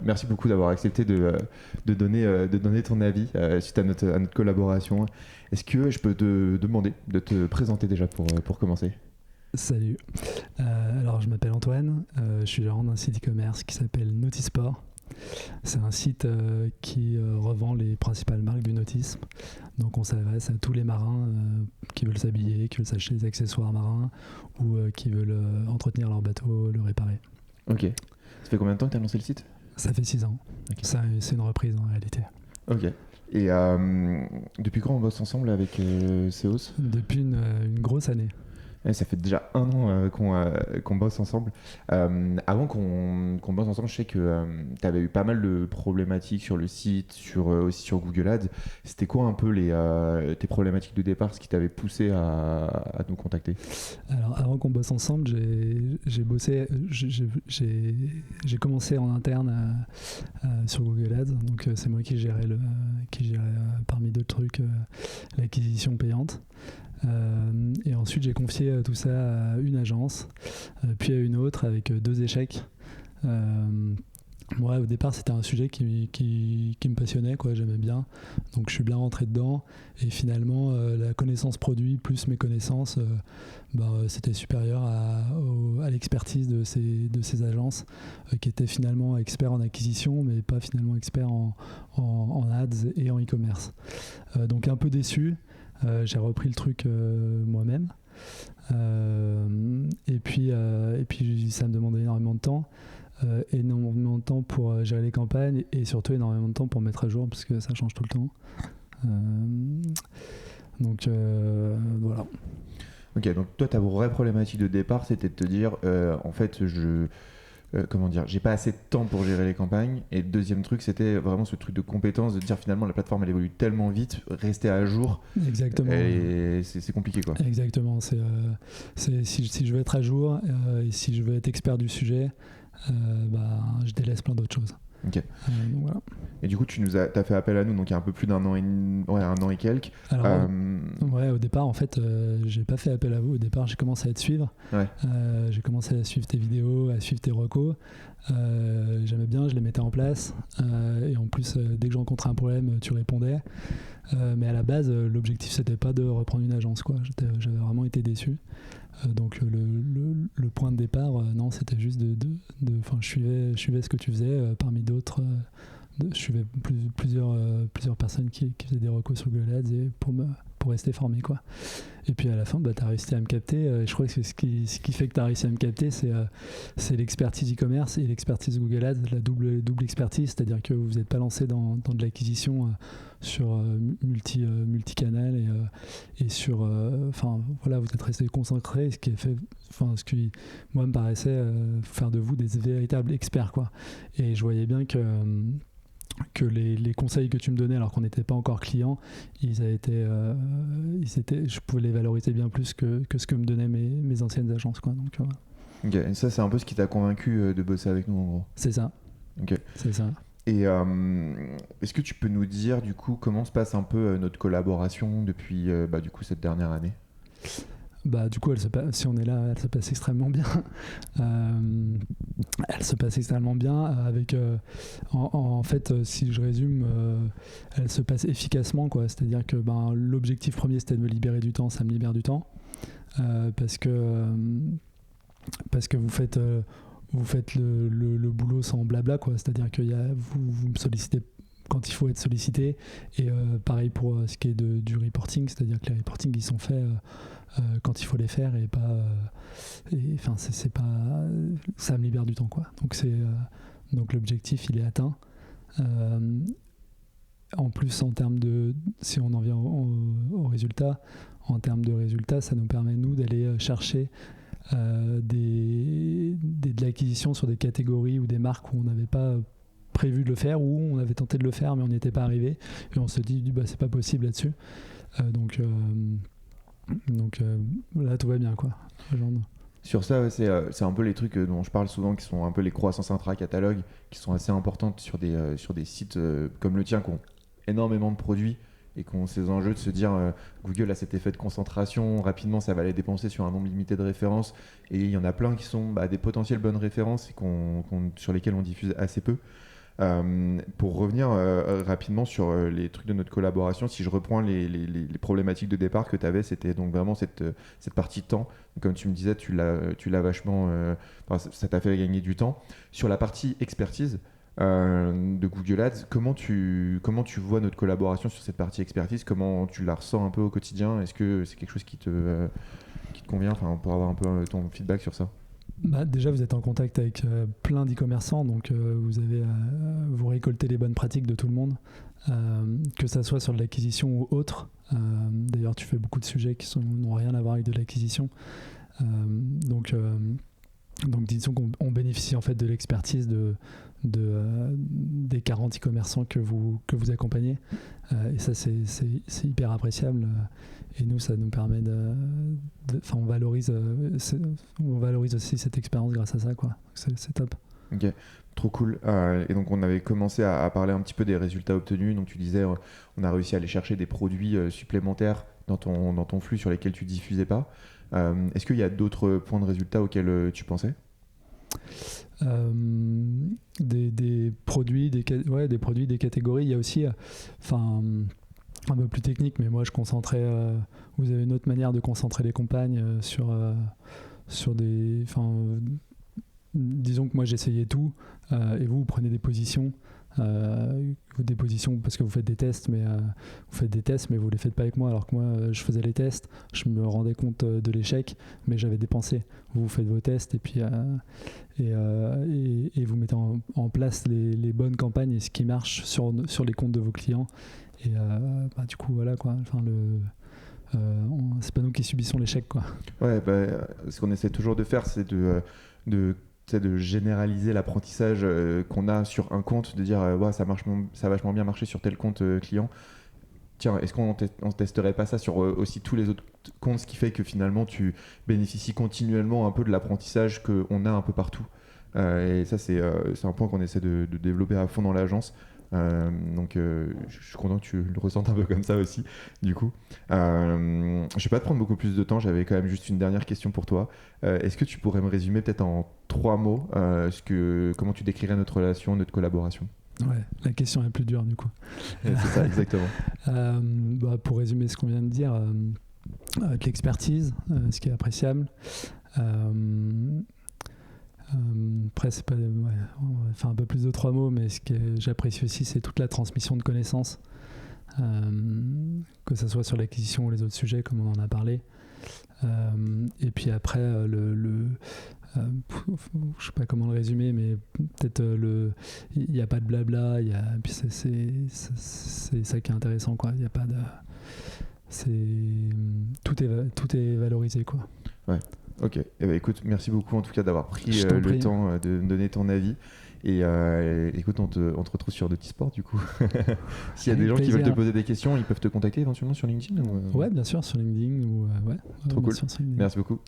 Merci beaucoup d'avoir accepté de donner ton avis suite à notre collaboration. Est-ce que je peux te demander de te présenter déjà pour commencer? Salut, alors je m'appelle Antoine, je suis gérant d'un site e-commerce qui s'appelle Nautisport. C'est un site qui revend les principales marques du nautisme. Donc on s'adresse à tous les marins qui veulent s'habiller, qui veulent s'acheter des accessoires marins ou qui veulent entretenir leur bateau, le réparer. Ok. Ça fait combien de temps que tu as lancé le site? Ça fait 6 ans. Okay. C'est une reprise en réalité. Ok. Et depuis quand on bosse ensemble avec Seos? Depuis une grosse année. Ouais, ça fait déjà 1 an qu'on bosse ensemble. Avant qu'on bosse ensemble, je sais que tu avais eu pas mal de problématiques sur le site, aussi sur Google Ads. C'était quoi un peu tes problématiques de départ, ce qui t'avait poussé à nous contacter? Alors avant qu'on bosse ensemble, j'ai commencé en interne sur Google Ads. Donc c'est moi qui gérais parmi d'autres trucs l'acquisition payante. Et ensuite j'ai confié tout ça à une agence, puis à une autre avec 2 échecs. Moi au départ c'était un sujet qui me passionnait, quoi, j'aimais bien, donc je suis bien rentré dedans et finalement la connaissance produit plus mes connaissances c'était supérieur à l'expertise de ces agences qui étaient finalement experts en acquisition mais pas finalement experts en ads et en e-commerce. Donc un peu déçu. J'ai repris le truc moi-même et puis ça me demandait énormément de temps pour gérer les campagnes et surtout énormément de temps pour mettre à jour parce que ça change tout le temps. Donc voilà. Ok, donc toi ta vraie problématique de départ c'était de te dire en fait j'ai pas assez de temps pour gérer les campagnes. Et le deuxième truc, c'était vraiment ce truc de compétence, de dire finalement la plateforme elle évolue tellement vite, rester à jour. Exactement. Et c'est compliqué, quoi. Exactement. Si je veux être à jour et si je veux être expert du sujet, je délaisse plein d'autres choses. Ok. Donc voilà. Et du coup, t'as fait appel à nous, donc il y a un peu plus d'1 an un an et quelques. Alors, au départ, en fait, j'ai pas fait appel à vous. Au départ, j'ai commencé à te suivre. Ouais. J'ai commencé à suivre tes vidéos, à suivre tes recos. J'aimais bien, je les mettais en place. Et en plus, dès que je rencontrais un problème, tu répondais. Mais à la base, l'objectif, c'était pas de reprendre une agence, quoi. J'avais vraiment été déçu. Donc le point de départ, non, c'était juste je suivais ce que tu faisais parmi d'autres. Je suivais plusieurs personnes qui faisaient des recos sur Google Ads et pour rester formé, quoi. Et puis à la fin, tu as réussi à me capter. Je crois que ce qui fait que tu as réussi à me capter, c'est l'expertise e-commerce et l'expertise Google Ads, la double expertise, c'est-à-dire que vous n'êtes pas lancé dans de l'acquisition sur multicanal et sur vous êtes resté concentré, ce qui moi me paraissait faire de vous des véritables experts, quoi. Et je voyais bien que les conseils que tu me donnais alors qu'on n'était pas encore client, je pouvais les valoriser bien plus que ce que me donnaient mes anciennes agences, quoi. Donc voilà. Ok, et ça c'est un peu ce qui t'a convaincu de bosser avec nous, en gros. C'est ça. Ok. C'est ça. Et est-ce que tu peux nous dire du coup comment se passe un peu notre collaboration depuis du coup cette dernière année? Du coup, si on est là, elle se passe extrêmement bien. Elle se passe extrêmement bien avec, en fait, si je résume, elle se passe efficacement, quoi. C'est-à-dire que l'objectif premier, c'était de me libérer du temps, ça me libère du temps, parce que vous faites le boulot sans blabla, quoi. C'est-à-dire que vous me sollicitez quand il faut être sollicité, et pareil pour ce qui est du reporting, c'est-à-dire que les reportings ils sont faits quand il faut les faire et pas c'est pas, ça me libère du temps, quoi. Donc l'objectif il est atteint. En plus, en termes si on en vient au résultat, en termes de résultats, ça nous permet nous d'aller chercher de l'acquisition sur des catégories ou des marques où on n'avait pas prévu de le faire, ou on avait tenté de le faire mais on n'y était pas arrivé et on se dit c'est pas possible là-dessus. Donc là tout va bien, quoi. Sur ça, c'est un peu les trucs dont je parle souvent, qui sont un peu les croissances intra-catalogue, qui sont assez importantes sur des sites comme le tien, qui ont énormément de produits et qui ont ces enjeux de se dire Google a cet effet de concentration, rapidement ça va les dépenser sur un nombre limité de références, et il y en a plein qui sont des potentielles bonnes références et sur lesquelles on diffuse assez peu. Pour revenir rapidement sur les trucs de notre collaboration, si je reprends les problématiques de départ que tu avais, c'était donc vraiment cette partie temps. Comme tu me disais, tu l'as vachement. Ça t'a fait gagner du temps. Sur la partie expertise de Google Ads, comment tu vois notre collaboration sur cette partie expertise? Comment tu la ressens un peu au quotidien? Est-ce que c'est quelque chose qui te convient? Enfin, pour avoir un peu ton feedback sur ça. Bah, déjà, vous êtes en contact avec plein d'e-commerçants, donc vous récoltez les bonnes pratiques de tout le monde, que ça soit sur de l'acquisition ou autre. D'ailleurs, tu fais beaucoup de sujets qui n'ont rien à voir avec de l'acquisition. Donc disons qu'on bénéficie en fait de l'expertise des 40 e-commerçants que vous accompagnez. Et ça, c'est hyper appréciable. Et nous, ça nous permet on valorise aussi cette expérience grâce à ça, quoi. C'est top. Ok, trop cool. Et donc on avait commencé à parler un petit peu des résultats obtenus. Donc tu disais, on a réussi à aller chercher des produits supplémentaires dans ton flux sur lesquels tu diffusais pas. Est-ce qu'il y a d'autres points de résultats auxquels tu pensais? Des produits, des catégories. Il y a aussi, un peu plus technique, mais moi je concentrais. Vous avez une autre manière de concentrer les campagnes sur des. Disons que moi j'essayais tout, et vous prenez des positions. Parce que vous faites des tests, mais vous les faites pas avec moi, alors que moi je faisais les tests, je me rendais compte de l'échec, mais j'avais dépensé. Vous faites vos tests et puis et vous mettez en place les bonnes campagnes et ce qui marche sur les comptes de vos clients, et du coup voilà quoi. C'est pas nous qui subissons l'échec, quoi. Ouais, ce qu'on essaie toujours de faire, c'est de généraliser l'apprentissage qu'on a sur un compte, de dire ouais, ça a vachement bien marché sur tel compte client. Tiens, est-ce qu'on testerait pas ça sur aussi tous les autres comptes, ce qui fait que finalement tu bénéficies continuellement un peu de l'apprentissage qu'on a un peu partout. Et ça, c'est un point qu'on essaie de développer à fond dans l'agence. Donc je suis content que tu le ressentes un peu comme ça aussi, du coup. Je vais pas te prendre beaucoup plus de temps, j'avais quand même juste une dernière question pour toi. Est-ce que tu pourrais me résumer peut-être en 3 mots comment tu décrirais notre relation, notre collaboration? Ouais, la question est plus dure du coup. C'est ça, exactement. Pour résumer ce qu'on vient de dire, de l'expertise, ce qui est appréciable. Après, c'est pas, on va faire un peu plus de 3 mots, mais ce que j'apprécie aussi, c'est toute la transmission de connaissances, que ce soit sur l'acquisition ou les autres sujets, comme on en a parlé. Et puis après, je sais pas comment le résumer, mais peut-être il n'y a pas de blabla, puis c'est ça qui est intéressant, quoi. Il n'y a pas de, tout est valorisé, quoi. Ouais. Ok, écoute, merci beaucoup en tout cas d'avoir pris le temps de me donner ton avis. Et écoute, on te retrouve sur Notisport du coup. S'il y a des gens qui veulent te poser des questions, ils peuvent te contacter éventuellement sur LinkedIn ou... Ouais, bien sûr, sur LinkedIn. Trop cool. Merci beaucoup.